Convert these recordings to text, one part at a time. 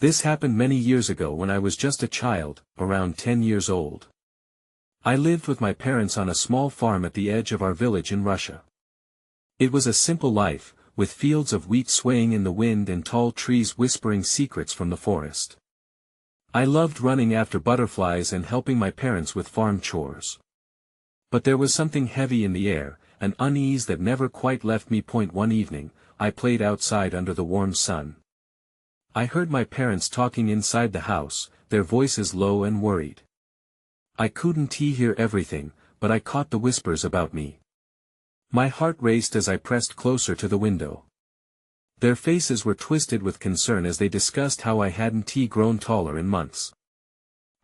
This happened many years ago when I was just a child, around 10 years old. I lived with my parents on a small farm at the edge of our village in Russia. It was a simple life, with fields of wheat swaying in the wind and tall trees whispering secrets from the forest. I loved running after butterflies and helping my parents with farm chores. But there was something heavy in the air, an unease that never quite left me. One evening, I played outside under the warm sun. I heard my parents talking inside the house, their voices low and worried. I couldn't hear everything, but I caught the whispers about me. My heart raced as I pressed closer to the window. Their faces were twisted with concern as they discussed how I hadn't grown taller in months.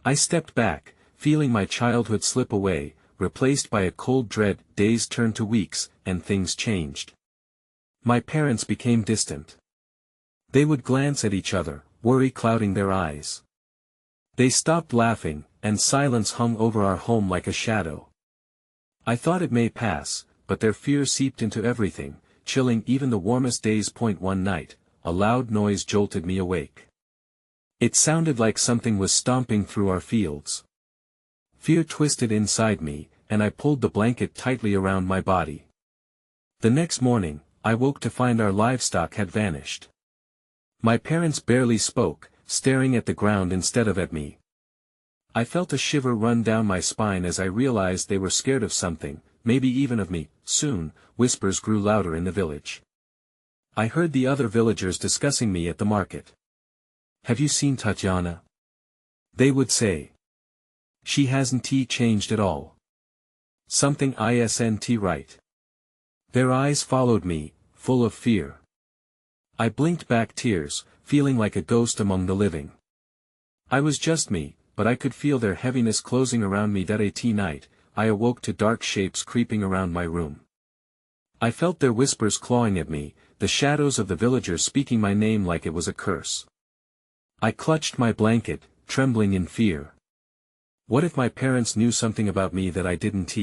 I stepped back, feeling my childhood slip away, replaced by a cold dread. Days turned to weeks, and things changed. My parents became distant. They would glance at each other, worry clouding their eyes. They stopped laughing, and silence hung over our home like a shadow. I thought it may pass, but their fear seeped into everything, chilling even the warmest days. One night, a loud noise jolted me awake. It sounded like something was stomping through our fields. Fear twisted inside me, and I pulled the blanket tightly around my body. The next morning, I woke to find our livestock had vanished. My parents barely spoke, staring at the ground instead of at me. I felt a shiver run down my spine as I realized they were scared of something, maybe even of me. Soon, whispers grew louder in the village. I heard the other villagers discussing me at the market. "Have you seen Tatyana?" they would say. "She hasn't changed at all. Something isn't right." Their eyes followed me, full of fear. I blinked back tears, feeling like a ghost among the living. I was just me, but I could feel their heaviness closing around me. That night, I awoke to dark shapes creeping around my room. I felt their whispers clawing at me, the shadows of the villagers speaking my name like it was a curse. I clutched my blanket, trembling in fear. What if my parents knew something about me that I didn't?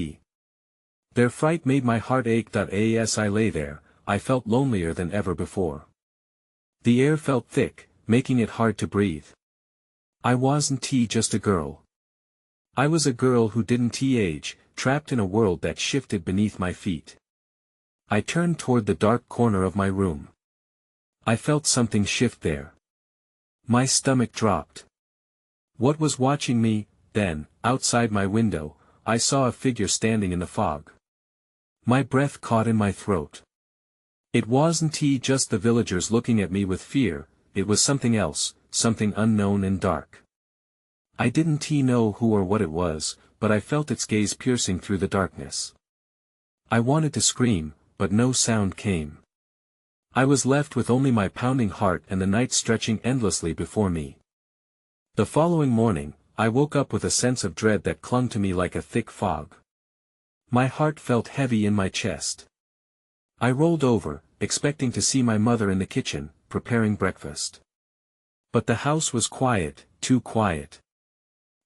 Their fright made my heart ache. As I lay there, I felt lonelier than ever before. The air felt thick, making it hard to breathe. I wasn't just a girl. I was a girl who didn't age, trapped in a world that shifted beneath my feet. I turned toward the dark corner of my room. I felt something shift there. My stomach dropped. What was watching me? Then, outside my window, I saw a figure standing in the fog. My breath caught in my throat. It wasn't just the villagers looking at me with fear, it was something else, something unknown and dark. I didn't know who or what it was, but I felt its gaze piercing through the darkness. I wanted to scream, but no sound came. I was left with only my pounding heart and the night stretching endlessly before me. The following morning, I woke up with a sense of dread that clung to me like a thick fog. My heart felt heavy in my chest. I rolled over, expecting to see my mother in the kitchen, preparing breakfast. But the house was quiet, too quiet.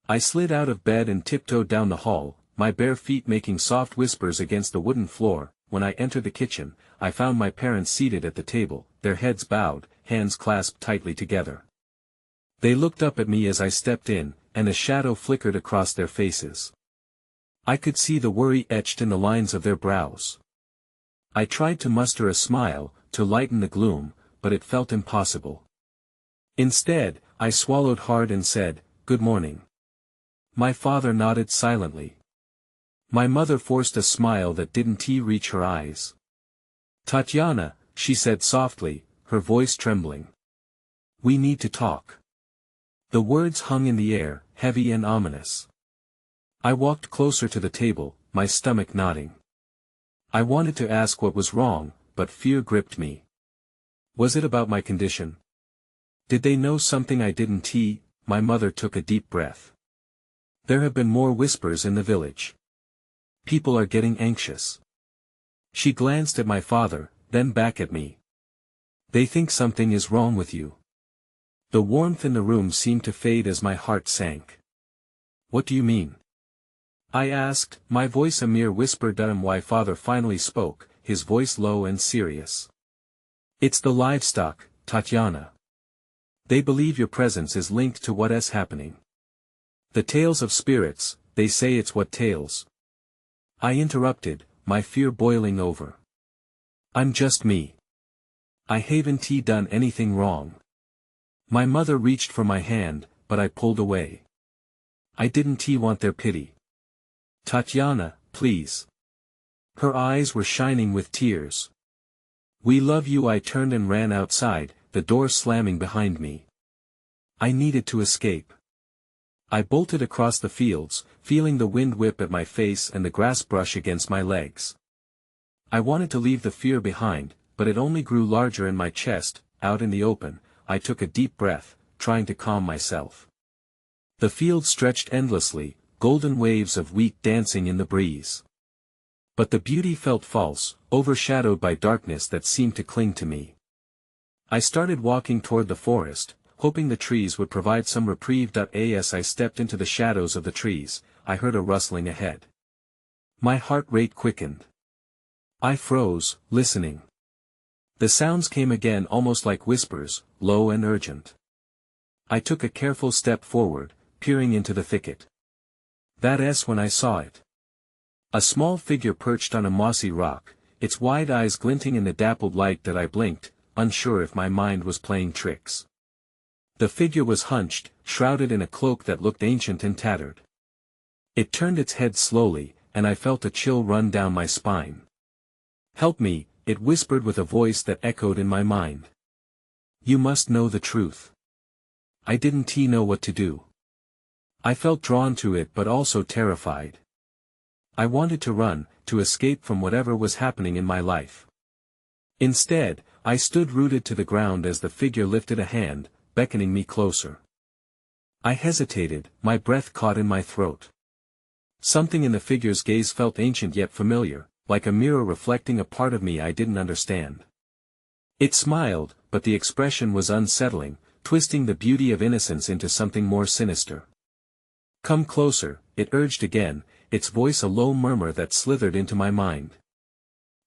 I slid out of bed and tiptoed down the hall, my bare feet making soft whispers against the wooden floor. When I entered the kitchen, I found my parents seated at the table, their heads bowed, hands clasped tightly together. They looked up at me as I stepped in, and a shadow flickered across their faces. I could see the worry etched in the lines of their brows. I tried to muster a smile, to lighten the gloom, but it felt impossible. Instead, I swallowed hard and said, "Good morning." My father nodded silently. My mother forced a smile that didn't reach her eyes. "Tatyana," she said softly, her voice trembling. "We need to talk." The words hung in the air, heavy and ominous. I walked closer to the table, my stomach knotting. I wanted to ask what was wrong, but fear gripped me. Was it about my condition? Did they know something I didn't? My mother took a deep breath. "There have been more whispers in the village. People are getting anxious." She glanced at my father, then back at me. "They think something is wrong with you." The warmth in the room seemed to fade as my heart sank. "What do you mean?" I asked, my voice a mere whisper. My father finally spoke, his voice low and serious. "It's the livestock, Tatyana. They believe your presence is linked to what is happening. The tales of spirits, they say it's what tales. I interrupted, my fear boiling over. I'm just me. I haven't done anything wrong. My mother reached for my hand, but I pulled away. I didn't want their pity. Tatyana, please. Her eyes were shining with tears. We love you. I turned and ran outside, the door slamming behind me. I needed to escape. I bolted across the fields, feeling the wind whip at my face and the grass brush against my legs. I wanted to leave the fear behind, but it only grew larger in my chest. Out in the open, I took a deep breath, trying to calm myself. The field stretched endlessly, golden waves of wheat dancing in the breeze. But the beauty felt false, overshadowed by darkness that seemed to cling to me. I started walking toward the forest, hoping the trees would provide some reprieve. As I stepped into the shadows of the trees, I heard a rustling ahead. My heart rate quickened. I froze, listening. The sounds came again, almost like whispers, low and urgent. I took a careful step forward, peering into the thicket. That's when I saw it. A small figure perched on a mossy rock, its wide eyes glinting in the dappled light. I blinked, unsure if my mind was playing tricks. The figure was hunched, shrouded in a cloak that looked ancient and tattered. It turned its head slowly, and I felt a chill run down my spine. "Help me," it whispered with a voice that echoed in my mind. "You must know the truth." I didn't know what to do. I felt drawn to it but also terrified. I wanted to run, to escape from whatever was happening in my life. Instead, I stood rooted to the ground as the figure lifted a hand, beckoning me closer. I hesitated, my breath caught in my throat. Something in the figure's gaze felt ancient yet familiar, like a mirror reflecting a part of me I didn't understand. It smiled, but the expression was unsettling, twisting the beauty of innocence into something more sinister. "Come closer," it urged again, its voice a low murmur that slithered into my mind.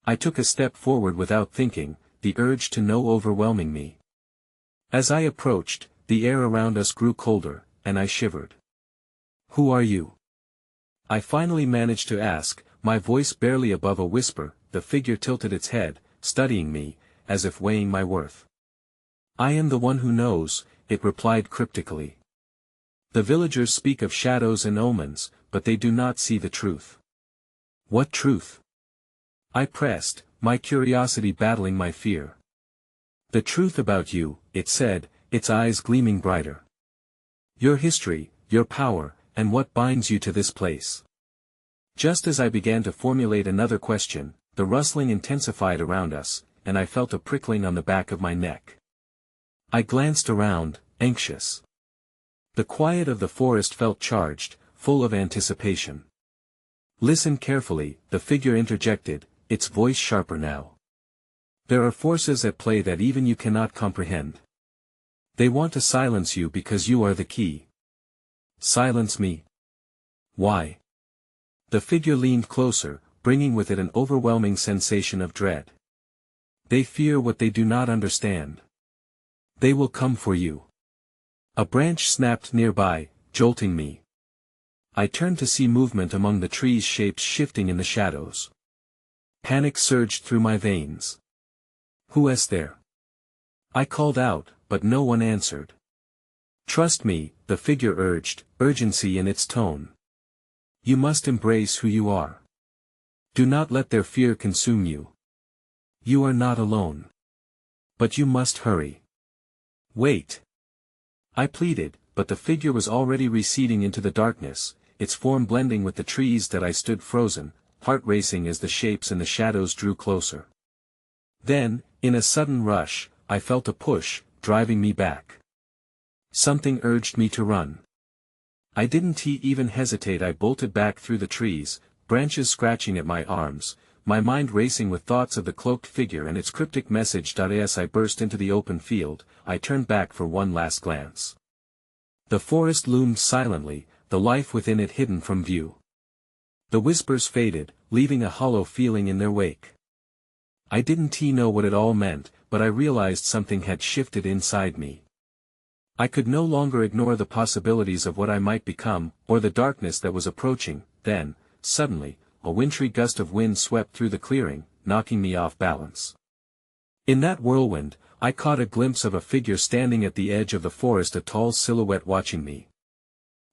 I took a step forward without thinking, the urge to know overwhelming me. As I approached, the air around us grew colder, and I shivered. "Who are you?" I finally managed to ask, my voice barely above a whisper. The figure tilted its head, studying me, as if weighing my worth. "I am the one who knows," it replied cryptically. "The villagers speak of shadows and omens, but they do not see the truth." "What truth?" I pressed, my curiosity battling my fear. "The truth about you," it said, its eyes gleaming brighter. "Your history, your power, and what binds you to this place." Just as I began to formulate another question, the rustling intensified around us, and I felt a prickling on the back of my neck. I glanced around, anxious. The quiet of the forest felt charged, full of anticipation. "Listen carefully," the figure interjected, its voice sharper now. "There are forces at play that even you cannot comprehend. They want to silence you because you are the key." "Silence me? Why?" The figure leaned closer, bringing with it an overwhelming sensation of dread. "They fear what they do not understand. They will come for you." A branch snapped nearby, jolting me. I turned to see movement among the trees, shapes shifting in the shadows. Panic surged through my veins. "Who is there?" I called out, but no one answered. "Trust me," the figure urged, urgency in its tone. "You must embrace who you are. Do not let their fear consume you. You are not alone. But you must hurry." "Wait." I pleaded, but the figure was already receding into the darkness, its form blending with the trees. That I stood frozen, heart racing as the shapes and the shadows drew closer. Then, in a sudden rush, I felt a push, driving me back. Something urged me to run. I didn't even hesitate. I bolted back through the trees, branches scratching at my arms, my mind racing with thoughts of the cloaked figure and its cryptic message. As I burst into the open field, I turned back for one last glance. The forest loomed silently, the life within it hidden from view. The whispers faded, leaving a hollow feeling in their wake. I didn't know what it all meant, but I realized something had shifted inside me. I could no longer ignore the possibilities of what I might become, or the darkness that was approaching. Then, suddenly, a wintry gust of wind swept through the clearing, knocking me off balance. In that whirlwind, I caught a glimpse of a figure standing at the edge of the forest, a tall silhouette watching me.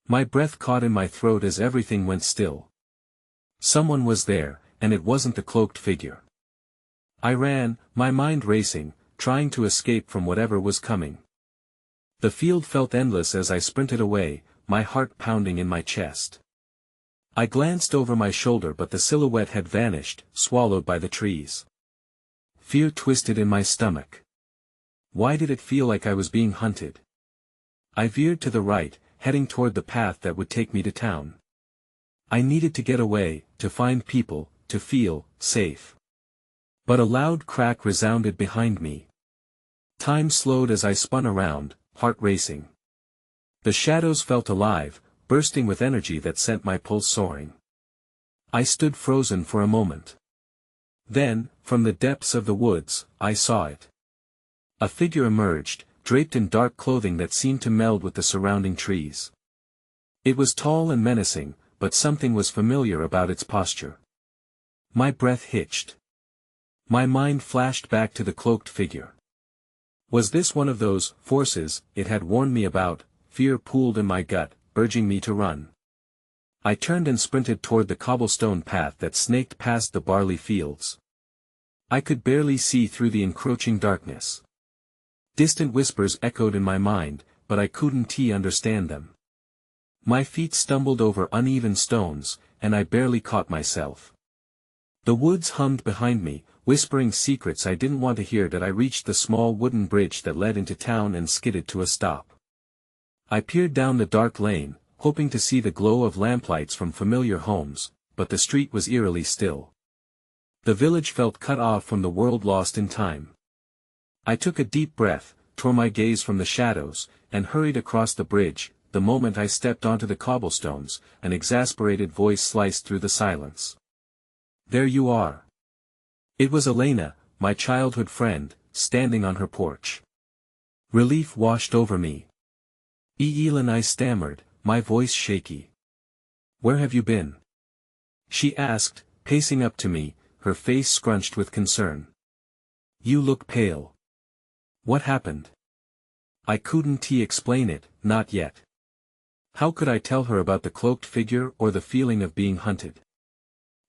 My breath caught in my throat as everything went still. Someone was there, and it wasn't the cloaked figure. I ran, my mind racing, trying to escape from whatever was coming. The field felt endless as I sprinted away, my heart pounding in my chest. I glanced over my shoulder, but the silhouette had vanished, swallowed by the trees. Fear twisted in my stomach. Why did it feel like I was being hunted? I veered to the right, heading toward the path that would take me to town. I needed to get away, to find people, to feel safe. But a loud crack resounded behind me. Time slowed as I spun around, heart racing. The shadows felt alive, bursting with energy that sent my pulse soaring. I stood frozen for a moment. Then, from the depths of the woods, I saw it. A figure emerged, draped in dark clothing that seemed to meld with the surrounding trees. It was tall and menacing, but something was familiar about its posture. My breath hitched. My mind flashed back to the cloaked figure. Was this one of those forces it had warned me about? Fear pooled in my gut, urging me to run. I turned and sprinted toward the cobblestone path that snaked past the barley fields. I could barely see through the encroaching darkness. Distant whispers echoed in my mind, but I couldn't understand them. My feet stumbled over uneven stones, and I barely caught myself. The woods hummed behind me, whispering secrets I didn't want to hear. That I reached the small wooden bridge that led into town and skidded to a stop. I peered down the dark lane, hoping to see the glow of lamplights from familiar homes, but the street was eerily still. The village felt cut off from the world, lost in time. I took a deep breath, tore my gaze from the shadows, and hurried across the bridge. The moment I stepped onto the cobblestones, an exasperated voice sliced through the silence. "There you are." It was Elena, my childhood friend, standing on her porch. Relief washed over me. "Elena," I stammered, my voice shaky. "Where have you been?" she asked, pacing up to me, her face scrunched with concern. "You look pale. What happened?" I couldn't explain it, not yet. How could I tell her about the cloaked figure or the feeling of being hunted?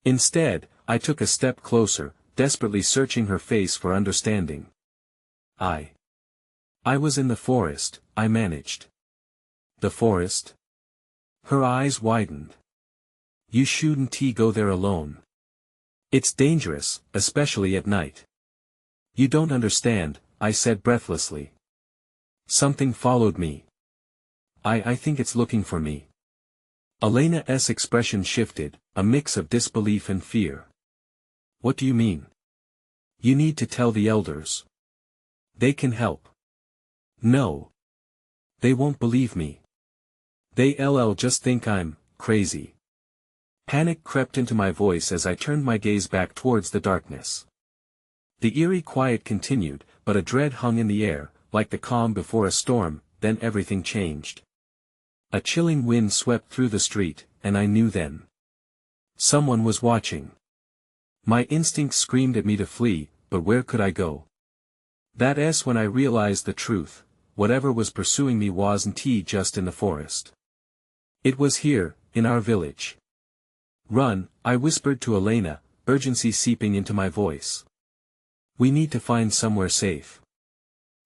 Instead, I took a step closer, desperately searching her face for understanding. I was in the forest, I managed. "The forest?" Her eyes widened. "You shouldn't go there alone. It's dangerous, especially at night." "You don't understand," I said breathlessly. "Something followed me. I think it's looking for me." Elena's expression shifted, a mix of disbelief and fear. "What do you mean?" "You need to tell the elders. They can help." "No. They won't believe me. They'll just think I'm crazy." Panic crept into my voice as I turned my gaze back towards the darkness. The eerie quiet continued, but a dread hung in the air, like the calm before a storm. Then everything changed. A chilling wind swept through the street, and I knew then. Someone was watching. My instincts screamed at me to flee, but where could I go? That's when I realized the truth. Whatever was pursuing me wasn't just in the forest. It was here, in our village. "Run," I whispered to Elena, urgency seeping into my voice. "We need to find somewhere safe."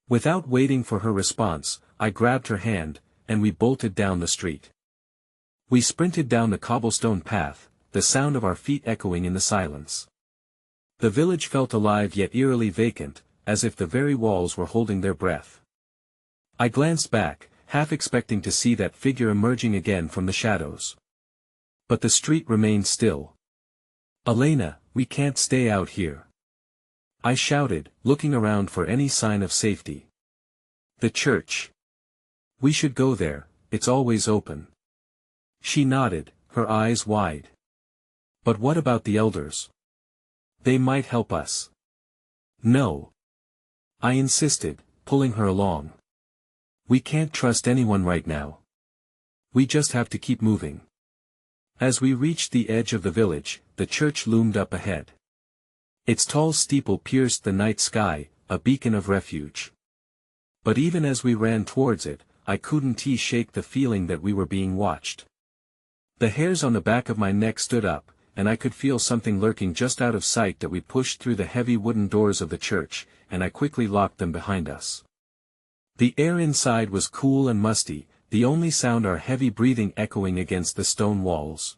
Without waiting for her response, I grabbed her hand, and we bolted down the street. We sprinted down the cobblestone path, the sound of our feet echoing in the silence. The village felt alive yet eerily vacant, as if the very walls were holding their breath. I glanced back, half expecting to see that figure emerging again from the shadows. But the street remained still. "Elena, we can't stay out here," I shouted, looking around for any sign of safety. "The church. We should go there, it's always open." She nodded, her eyes wide. "But what about the elders? They might help us." "No," I insisted, pulling her along. We can't trust anyone right now. We just have to keep moving. As we reached the edge of the village, the church loomed up ahead. Its tall steeple pierced the night sky, a beacon of refuge. But even as we ran towards it, I couldn't shake the feeling that we were being watched. The hairs on the back of my neck stood up, and I could feel something lurking just out of sight that we pushed through the heavy wooden doors of the church, and I quickly locked them behind us. The air inside was cool and musty, the only sound our heavy breathing echoing against the stone walls.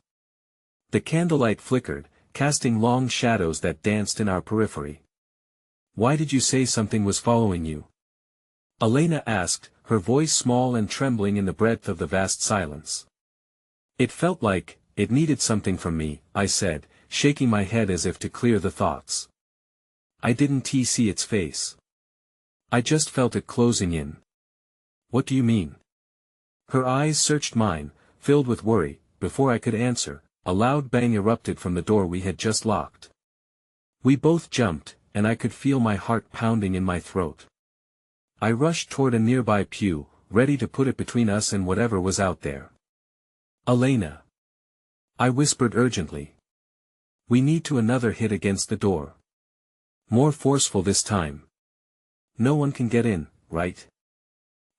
The candlelight flickered, casting long shadows that danced in our periphery. "Why did you say something was following you?" Elena asked, her voice small and trembling in the breadth of the vast silence. "It felt like it needed something from me," I said, shaking my head as if to clear the thoughts. "I didn't see its face. I just felt it closing in." "What do you mean?" Her eyes searched mine, filled with worry. Before I could answer, a loud bang erupted from the door we had just locked. We both jumped, and I could feel my heart pounding in my throat. I rushed toward a nearby pew, ready to put it between us and whatever was out there. "Elena," I whispered urgently. "We need to another hit against the door. More forceful this time. No one can get in, right?"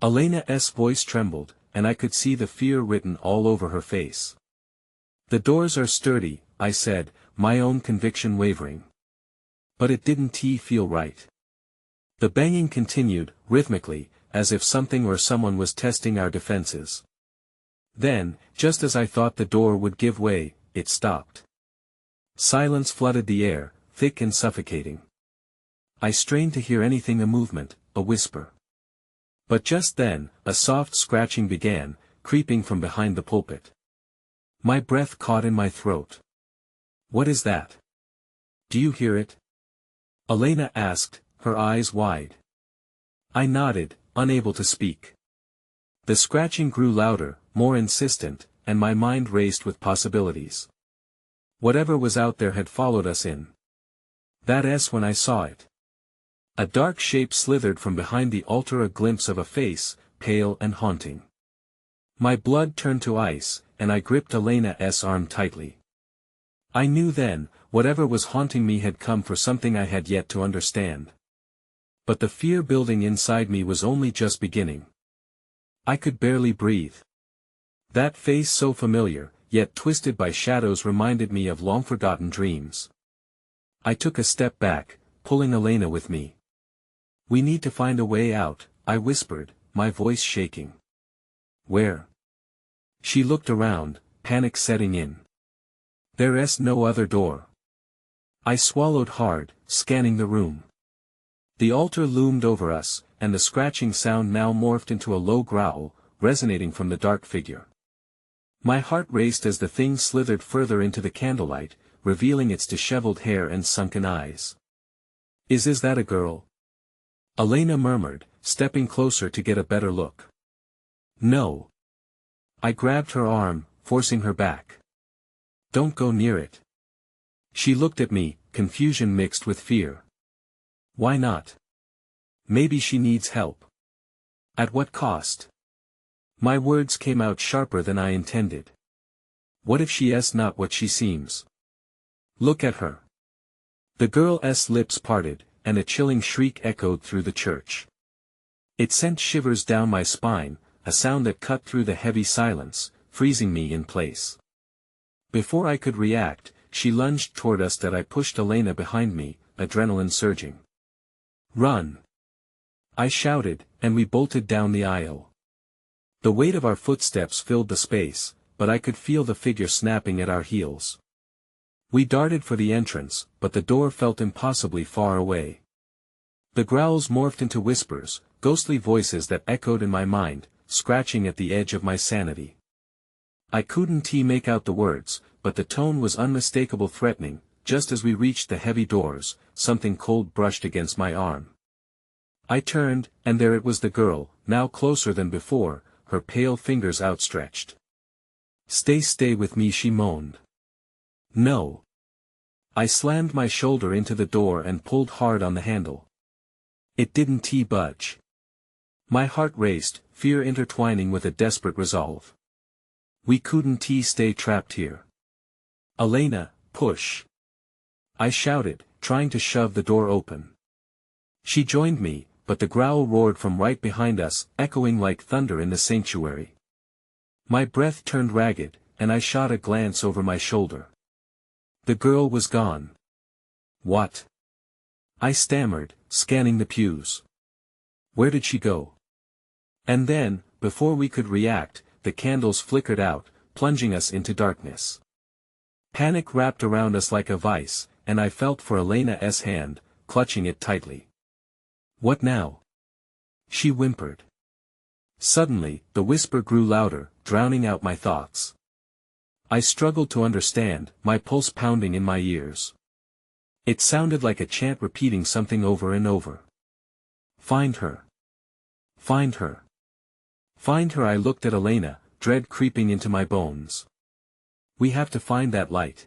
Elena's voice trembled, and I could see the fear written all over her face. "The doors are sturdy," I said, my own conviction wavering. But it didn't feel right. The banging continued, rhythmically, as if something or someone was testing our defenses. Then, just as I thought the door would give way, it stopped. Silence flooded the air, thick and suffocating. I strained to hear anything, a movement, a whisper. But just then, a soft scratching began, creeping from behind the pulpit. My breath caught in my throat. "What is that? Do you hear it?" Elena asked, her eyes wide. I nodded, unable to speak. The scratching grew louder, more insistent, and my mind raced with possibilities. Whatever was out there had followed us in. That's when I saw it. A dark shape slithered from behind the altar, a glimpse of a face, pale and haunting. My blood turned to ice, and I gripped Elena's arm tightly. I knew then, whatever was haunting me had come for something I had yet to understand. But the fear building inside me was only just beginning. I could barely breathe. That face, so familiar, yet twisted by shadows, reminded me of long-forgotten dreams. I took a step back, pulling Elena with me. "We need to find a way out," I whispered, my voice shaking. "Where?" She looked around, panic setting in. "There's no other door." I swallowed hard, scanning the room. The altar loomed over us, and the scratching sound now morphed into a low growl, resonating from the dark figure. My heart raced as the thing slithered further into the candlelight, revealing its disheveled hair and sunken eyes. Is that a girl?" Elena murmured, stepping closer to get a better look. "No." I grabbed her arm, forcing her back. "Don't go near it." She looked at me, confusion mixed with fear. "Why not? Maybe she needs help." "At what cost?" My words came out sharper than I intended. "What if she's not what she seems? Look at her." The girl's lips parted, and a chilling shriek echoed through the church. It sent shivers down my spine, a sound that cut through the heavy silence, freezing me in place. Before I could react, she lunged toward us. That I pushed Elena behind me, adrenaline surging. "Run!" I shouted, and we bolted down the aisle. The weight of our footsteps filled the space, but I could feel the figure snapping at our heels. We darted for the entrance, but the door felt impossibly far away. The growls morphed into whispers, ghostly voices that echoed in my mind, scratching at the edge of my sanity. I couldn't make out the words, but the tone was unmistakable, threatening. Just as we reached the heavy doors, something cold brushed against my arm. I turned, and there it was, the girl, now closer than before, her pale fingers outstretched. Stay with me," she moaned. "No." I slammed my shoulder into the door and pulled hard on the handle. It didn't budge. My heart raced, fear intertwining with a desperate resolve. We couldn't stay trapped here. Elena, push. I shouted, trying to shove the door open. She joined me, but the growl roared from right behind us, echoing like thunder in the sanctuary. My breath turned ragged, and I shot a glance over my shoulder. The girl was gone. What? I stammered, scanning the pews. Where did she go? And then, before we could react, the candles flickered out, plunging us into darkness. Panic wrapped around us like a vice, and I felt for Elena's hand, clutching it tightly. What now? She whimpered. Suddenly, the whisper grew louder, drowning out my thoughts. I struggled to understand, my pulse pounding in my ears. It sounded like a chant repeating something over and over. Find her. Find her. Find her. I looked at Elena, dread creeping into my bones. We have to find that light.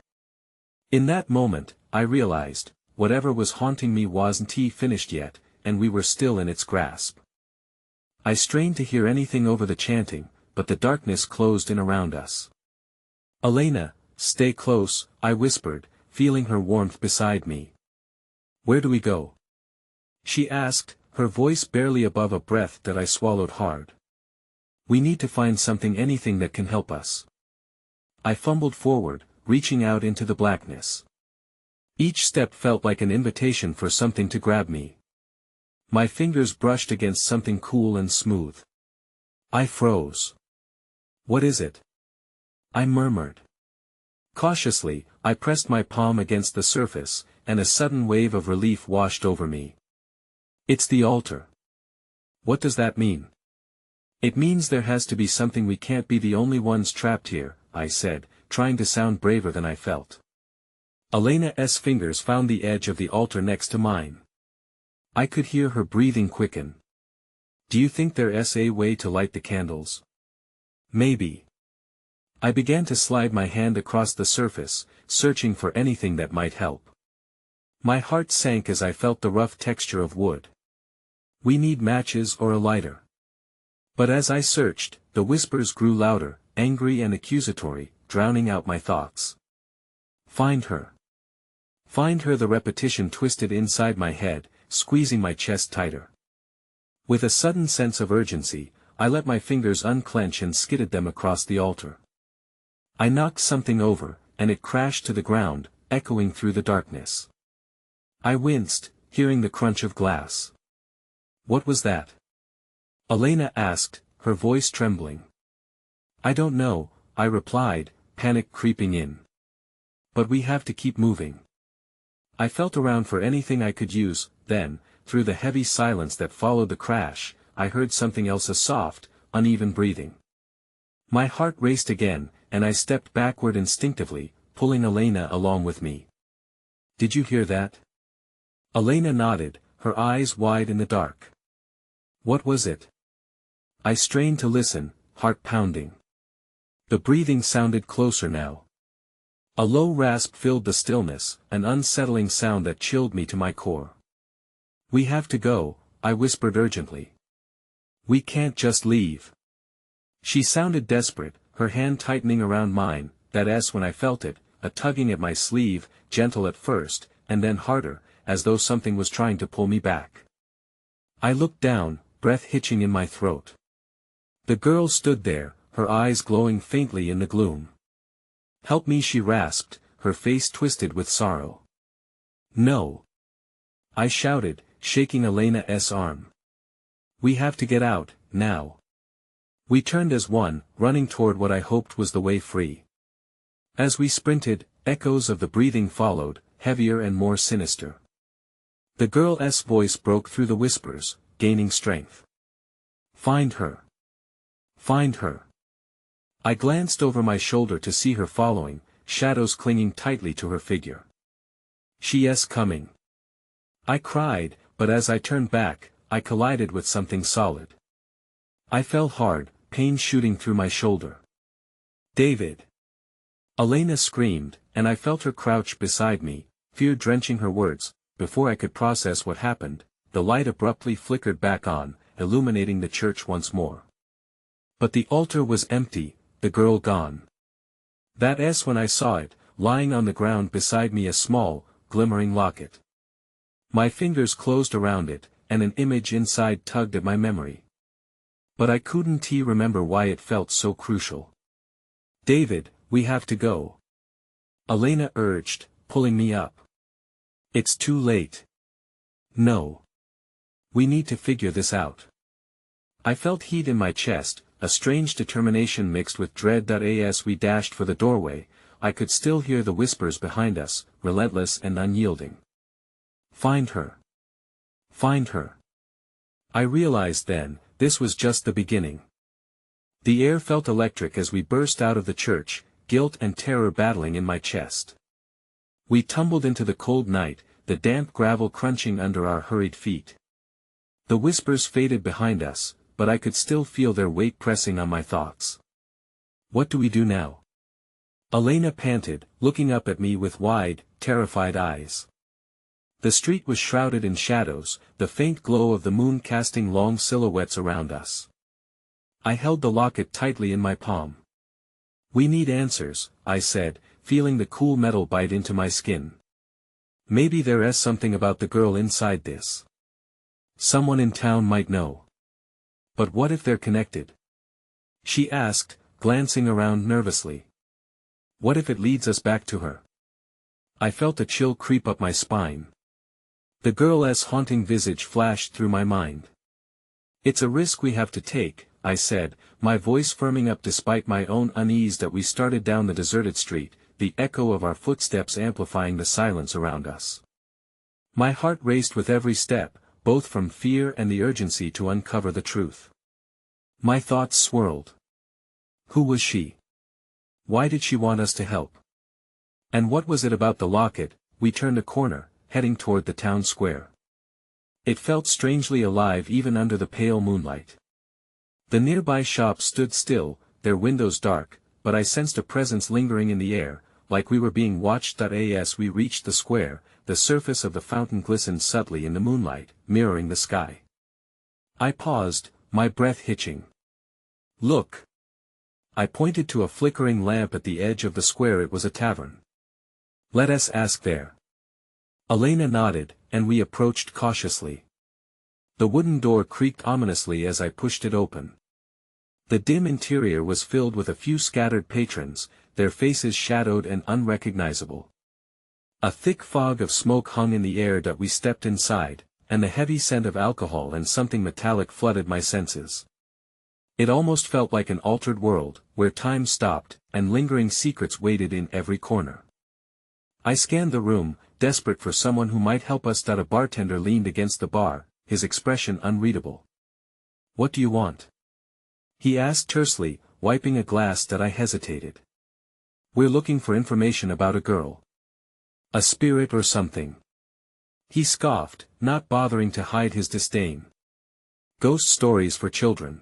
In that moment, I realized, whatever was haunting me wasn't finished yet, and we were still in its grasp. I strained to hear anything over the chanting, but the darkness closed in around us. Elena, stay close, I whispered, feeling her warmth beside me. Where do we go? She asked, her voice barely above a breath that I swallowed hard. We need to find something, anything that can help us. I fumbled forward, reaching out into the blackness. Each step felt like an invitation for something to grab me. My fingers brushed against something cool and smooth. I froze. What is it? I murmured. Cautiously, I pressed my palm against the surface, and a sudden wave of relief washed over me. It's the altar. What does that mean? It means there has to be something. We can't be the only ones trapped here, I said, trying to sound braver than I felt. Elena's fingers found the edge of the altar next to mine. I could hear her breathing quicken. Do you think there's a way to light the candles? Maybe. I began to slide my hand across the surface, searching for anything that might help. My heart sank as I felt the rough texture of wood. We need matches or a lighter. But as I searched, the whispers grew louder, angry and accusatory, drowning out my thoughts. Find her. Find her. The repetition twisted inside my head, squeezing my chest tighter. With a sudden sense of urgency, I let my fingers unclench and skidded them across the altar. I knocked something over, and it crashed to the ground, echoing through the darkness. I winced, hearing the crunch of glass. What was that? Elena asked, her voice trembling. I don't know, I replied, panic creeping in. But we have to keep moving. I felt around for anything I could use, then, through the heavy silence that followed the crash, I heard something else, a soft, uneven breathing. My heart raced again, and I stepped backward instinctively, pulling Elena along with me. Did you hear that? Elena nodded, her eyes wide in the dark. What was it? I strained to listen, heart pounding. The breathing sounded closer now. A low rasp filled the stillness, an unsettling sound that chilled me to my core. We have to go, I whispered urgently. We can't just leave. She sounded desperate, her hand tightening around mine, that's when I felt it, a tugging at my sleeve, gentle at first, and then harder, as though something was trying to pull me back. I looked down, breath hitching in my throat. The girl stood there, her eyes glowing faintly in the gloom. Help me, she rasped, her face twisted with sorrow. No. I shouted, shaking Elena's arm. We have to get out, now. We turned as one, running toward what I hoped was the way free. As we sprinted, echoes of the breathing followed, heavier and more sinister. The girl's voice broke through the whispers, gaining strength. Find her. Find her. I glanced over my shoulder to see her following, shadows clinging tightly to her figure. She's coming. I cried, but as I turned back, I collided with something solid. I fell hard, pain shooting through my shoulder. David! Elena screamed, and I felt her crouch beside me, fear drenching her words. Before I could process what happened, the light abruptly flickered back on, illuminating the church once more. But the altar was empty, the girl gone. That's when I saw it, lying on the ground beside me, a small, glimmering locket. My fingers closed around it, and an image inside tugged at my memory. But I couldn't remember why it felt so crucial. "David, we have to go," Elena urged, pulling me up. "It's too late." "No. We need to figure this out." I felt heat in my chest, a strange determination mixed with dread. As we dashed for the doorway, I could still hear the whispers behind us, relentless and unyielding. "Find her. Find her." I realized then, this was just the beginning. The air felt electric as we burst out of the church, guilt and terror battling in my chest. We tumbled into the cold night, the damp gravel crunching under our hurried feet. The whispers faded behind us, but I could still feel their weight pressing on my thoughts. "What do we do now?" Elena panted, looking up at me with wide, terrified eyes. The street was shrouded in shadows, the faint glow of the moon casting long silhouettes around us. I held the locket tightly in my palm. "We need answers," I said, feeling the cool metal bite into my skin. "Maybe there is something about the girl inside this. Someone in town might know. But what if they're connected?" she asked, glancing around nervously. "What if it leads us back to her?" I felt a chill creep up my spine. The girl's haunting visage flashed through my mind. "It's a risk we have to take," I said, my voice firming up despite my own unease. We started down the deserted street, the echo of our footsteps amplifying the silence around us. My heart raced with every step, both from fear and the urgency to uncover the truth. My thoughts swirled. Who was she? Why did she want us to help? And what was it about the locket? We turned a corner, heading toward the town square. It felt strangely alive even under the pale moonlight. The nearby shops stood still, their windows dark, but I sensed a presence lingering in the air, like we were being watched. As we reached the square, the surface of the fountain glistened subtly in the moonlight, mirroring the sky. I paused, my breath hitching. "Look!" I pointed to a flickering lamp at the edge of the square. It was a tavern. "Let us ask there." Elena nodded, and we approached cautiously. The wooden door creaked ominously as I pushed it open. The dim interior was filled with a few scattered patrons, their faces shadowed and unrecognizable. A thick fog of smoke hung in the air. We stepped inside, and the heavy scent of alcohol and something metallic flooded my senses. It almost felt like an altered world, where time stopped, and lingering secrets waited in every corner. I scanned the room, desperate for someone who might help us. A bartender leaned against the bar, his expression unreadable. "What do you want?" he asked tersely, wiping a glass. I hesitated. "We're looking for information about a girl. A spirit or something." He scoffed, not bothering to hide his disdain. "Ghost stories for children.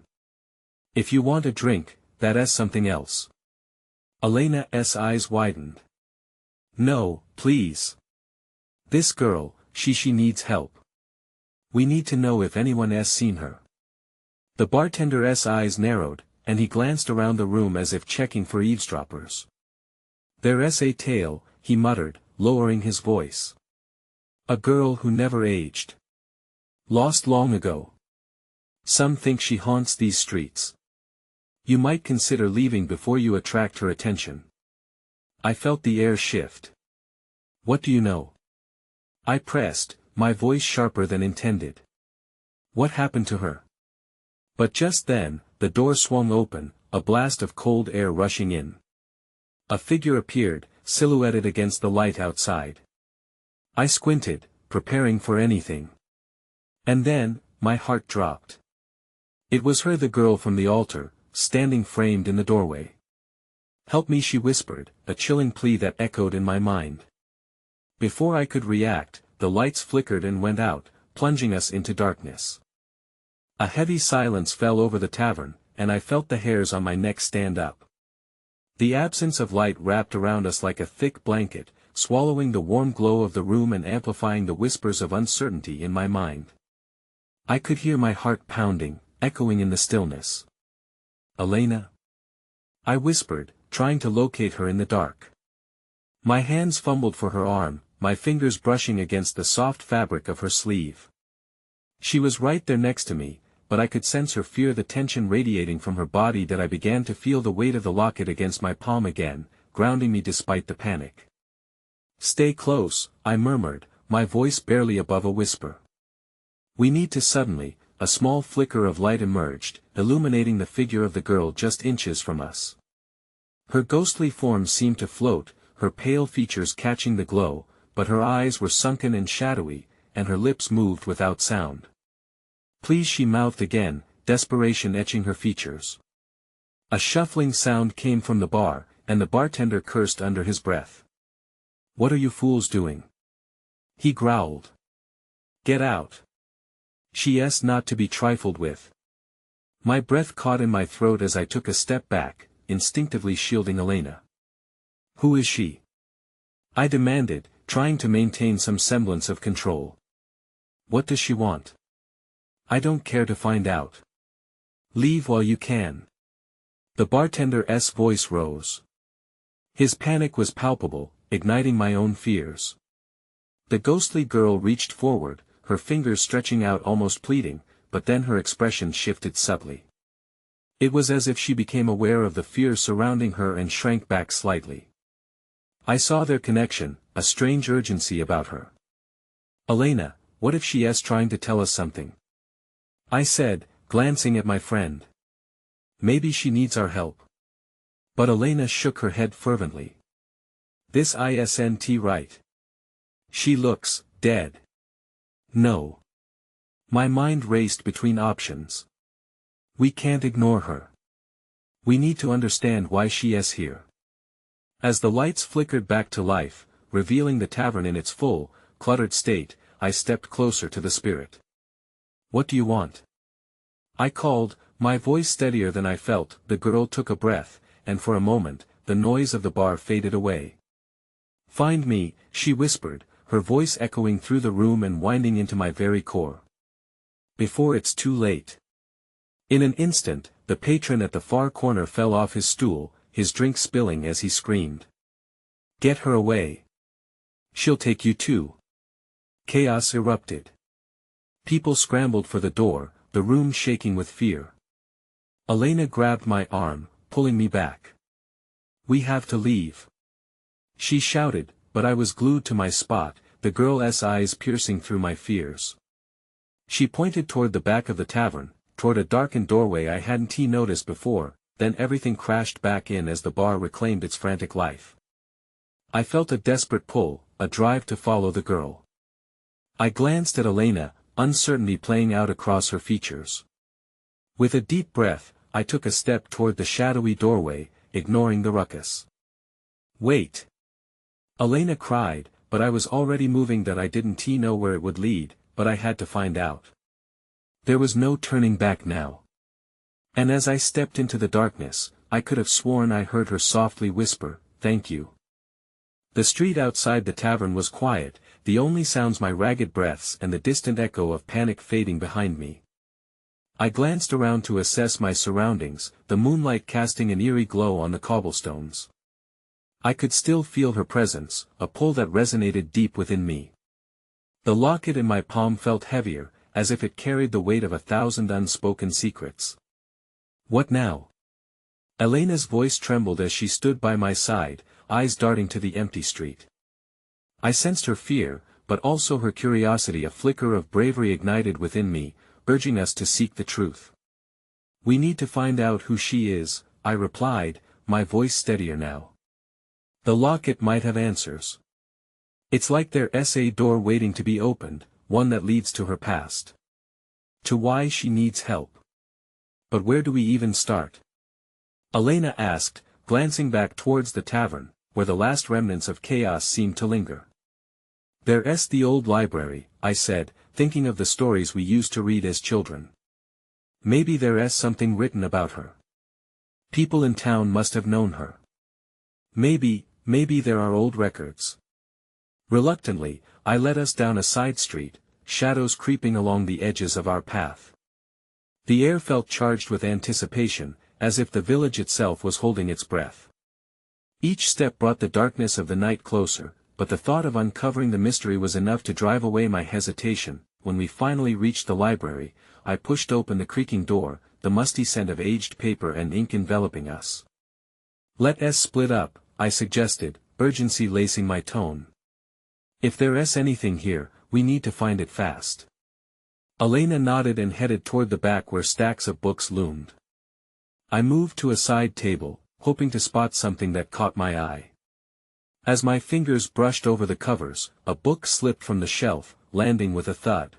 If you want a drink, that's something else." Elena's eyes widened. "No, please. This girl, she needs help. We need to know if anyone has seen her." The bartender's eyes narrowed, and he glanced around the room as if checking for eavesdroppers. "There's a tale," he muttered, lowering his voice. "A girl who never aged. Lost long ago. Some think she haunts these streets. You might consider leaving before you attract her attention." I felt the air shift. "What do you know?" I pressed, my voice sharper than intended. "What happened to her?" But just then, the door swung open, a blast of cold air rushing in. A figure appeared, silhouetted against the light outside. I squinted, preparing for anything. And then, my heart dropped. It was her, the girl from the altar, standing framed in the doorway. "Help me," she whispered, a chilling plea that echoed in my mind. Before I could react, the lights flickered and went out, plunging us into darkness. A heavy silence fell over the tavern, and I felt the hairs on my neck stand up. The absence of light wrapped around us like a thick blanket, swallowing the warm glow of the room and amplifying the whispers of uncertainty in my mind. I could hear my heart pounding, echoing in the stillness. "Elena?" I whispered, trying to locate her in the dark. My hands fumbled for her arm, my fingers brushing against the soft fabric of her sleeve. She was right there next to me, but I could sense her fear, the tension radiating from her body, that I began to feel the weight of the locket against my palm again, grounding me despite the panic. "Stay close," I murmured, my voice barely above a whisper. "We need to." Suddenly, a small flicker of light emerged, illuminating the figure of the girl just inches from us. Her ghostly form seemed to float, her pale features catching the glow, but her eyes were sunken and shadowy, and her lips moved without sound. "Please," she mouthed again, desperation etching her features. A shuffling sound came from the bar, and the bartender cursed under his breath. "What are you fools doing?" he growled. "Get out." She's not to be trifled with. My breath caught in my throat as I took a step back, instinctively shielding Elena. "Who is she?" I demanded, trying to maintain some semblance of control. "What does she want?" "I don't care to find out." "Leave while you can." The bartender's voice rose. His panic was palpable, igniting my own fears. The ghostly girl reached forward, her fingers stretching out almost pleading, but then her expression shifted subtly. It was as if she became aware of the fear surrounding her and shrank back slightly. I saw their connection, a strange urgency about her. "Elena, what if she is trying to tell us something?" I said, glancing at my friend. "Maybe she needs our help." But Elena shook her head fervently. "This isn't right. She looks dead." "No." My mind raced between options. "We can't ignore her. We need to understand why she is here." As the lights flickered back to life, revealing the tavern in its full, cluttered state, I stepped closer to the spirit. "What do you want?" I called, my voice steadier than I felt. The girl took a breath, and for a moment, the noise of the bar faded away. "Find me," she whispered, her voice echoing through the room and winding into my very core. "Before it's too late." In an instant, the patron at the far corner fell off his stool, his drink spilling as he screamed. "Get her away. She'll take you too." Chaos erupted. People scrambled for the door, the room shaking with fear. Elena grabbed my arm, pulling me back. "We have to leave," she shouted, but I was glued to my spot, the girl's eyes piercing through my fears. She pointed toward the back of the tavern, toward a darkened doorway I hadn't noticed before, then everything crashed back in as the bar reclaimed its frantic life. I felt a desperate pull, a drive to follow the girl. I glanced at Elena, uncertainty playing out across her features. With a deep breath, I took a step toward the shadowy doorway, ignoring the ruckus. "Wait!" Elena cried, but I was already moving. That I didn't know where it would lead, but I had to find out. There was no turning back now. And as I stepped into the darkness, I could have sworn I heard her softly whisper, "Thank you." The street outside the tavern was quiet, the only sounds my ragged breaths and the distant echo of panic fading behind me. I glanced around to assess my surroundings, the moonlight casting an eerie glow on the cobblestones. I could still feel her presence, a pull that resonated deep within me. The locket in my palm felt heavier, as if it carried the weight of 1,000 unspoken secrets. "What now?" Elena's voice trembled as she stood by my side, eyes darting to the empty street. I sensed her fear, but also her curiosity. A flicker of bravery ignited within me, urging us to seek the truth. "We need to find out who she is," I replied, my voice steadier now. "The locket might have answers. It's like there's a door waiting to be opened, one that leads to her past. To why she needs help. But where do we even start?" Elena asked, glancing back towards the tavern, where the last remnants of chaos seemed to linger. "There's the old library," I said, thinking of the stories we used to read as children. "Maybe there's something written about her. People in town must have known her. Maybe there are old records." Reluctantly, I led us down a side street, shadows creeping along the edges of our path. The air felt charged with anticipation, as if the village itself was holding its breath. Each step brought the darkness of the night closer, but the thought of uncovering the mystery was enough to drive away my hesitation. When we finally reached the library, I pushed open the creaking door, the musty scent of aged paper and ink enveloping us. "Let's split up," I suggested, urgency lacing my tone. "If there's anything here, we need to find it fast." Elena nodded and headed toward the back where stacks of books loomed. I moved to a side table, hoping to spot something that caught my eye. As my fingers brushed over the covers, a book slipped from the shelf, landing with a thud.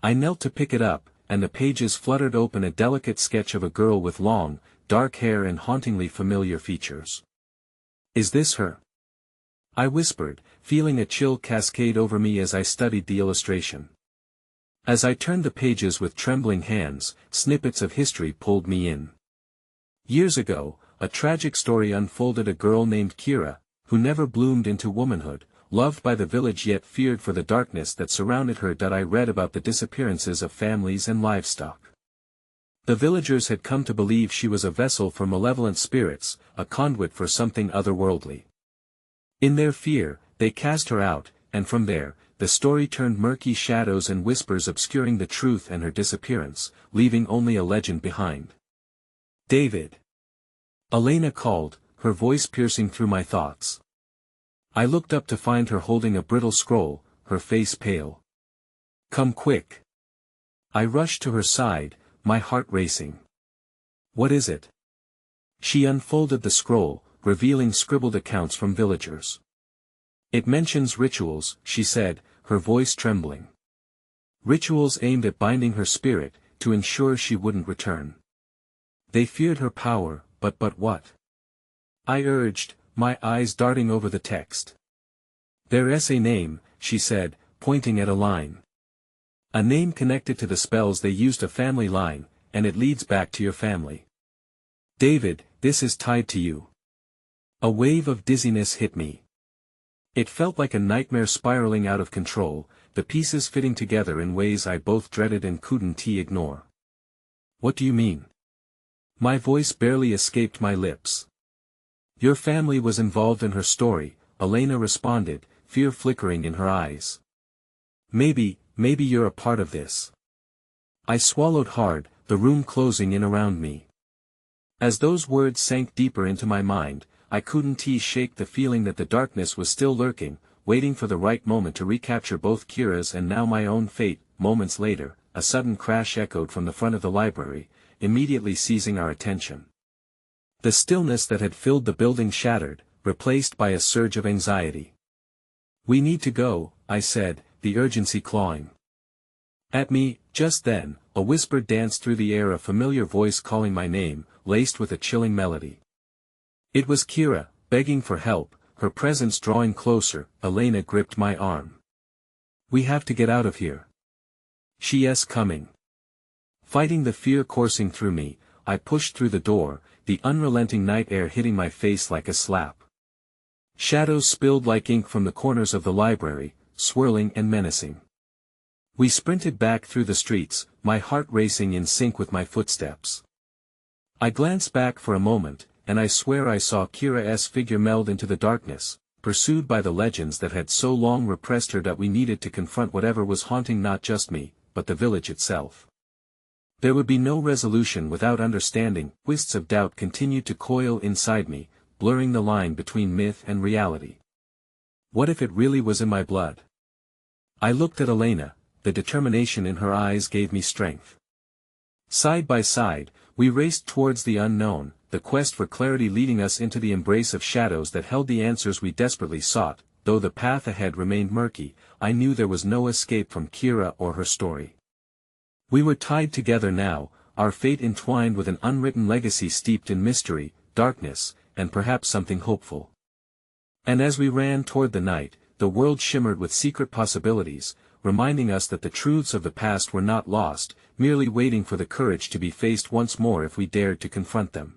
I knelt to pick it up, and the pages fluttered open, a delicate sketch of a girl with long, dark hair and hauntingly familiar features. "Is this her?" I whispered, feeling a chill cascade over me as I studied the illustration. As I turned the pages with trembling hands, snippets of history pulled me in. Years ago, a tragic story unfolded. A girl named Kira, who never bloomed into womanhood, loved by the village yet feared for the darkness that surrounded her. I read about the disappearances of families and livestock. The villagers had come to believe she was a vessel for malevolent spirits, a conduit for something otherworldly. In their fear, they cast her out, and from there, the story turned murky, shadows and whispers obscuring the truth and her disappearance, leaving only a legend behind. "David!" Elena called, her voice piercing through my thoughts. I looked up to find her holding a brittle scroll, her face pale. "Come quick!" I rushed to her side, my heart racing. "What is it?" She unfolded the scroll, revealing scribbled accounts from villagers. "It mentions rituals," she said, her voice trembling. "Rituals aimed at binding her spirit, to ensure she wouldn't return. They feared her power, but what?" I urged, my eyes darting over the text. "There's a name," she said, pointing at a line. "A name connected to the spells they used, a family line, and it leads back to your family. David, this is tied to you." A wave of dizziness hit me. It felt like a nightmare spiraling out of control, the pieces fitting together in ways I both dreaded and couldn't ignore. "What do you mean?" My voice barely escaped my lips. "Your family was involved in her story," Elena responded, fear flickering in her eyes. Maybe you're a part of this." I swallowed hard, the room closing in around me. As those words sank deeper into my mind, I couldn't shake the feeling that the darkness was still lurking, waiting for the right moment to recapture both Kira's and now my own fate. Moments later, a sudden crash echoed from the front of the library, immediately seizing our attention. The stillness that had filled the building shattered, replaced by a surge of anxiety. "We need to go," I said, the urgency clawing at me. Just then, a whisper danced through the air, a familiar voice calling my name, laced with a chilling melody. It was Kira, begging for help, her presence drawing closer. Elena gripped my arm. "We have to get out of here. She's coming." Fighting the fear coursing through me, I pushed through the door, the unrelenting night air hitting my face like a slap. Shadows spilled like ink from the corners of the library, swirling and menacing. We sprinted back through the streets, my heart racing in sync with my footsteps. I glanced back for a moment, and I swear I saw Kira's figure meld into the darkness, pursued by the legends that had so long repressed her. That we needed to confront whatever was haunting not just me, but the village itself. There would be no resolution without understanding. Twists of doubt continued to coil inside me, blurring the line between myth and reality. What if it really was in my blood? I looked at Elena, the determination in her eyes gave me strength. Side by side, we raced towards the unknown, the quest for clarity leading us into the embrace of shadows that held the answers we desperately sought. Though the path ahead remained murky, I knew there was no escape from Kira or her story. We were tied together now, our fate entwined with an unwritten legacy steeped in mystery, darkness, and perhaps something hopeful. And as we ran toward the night, the world shimmered with secret possibilities, reminding us that the truths of the past were not lost, merely waiting for the courage to be faced once more if we dared to confront them.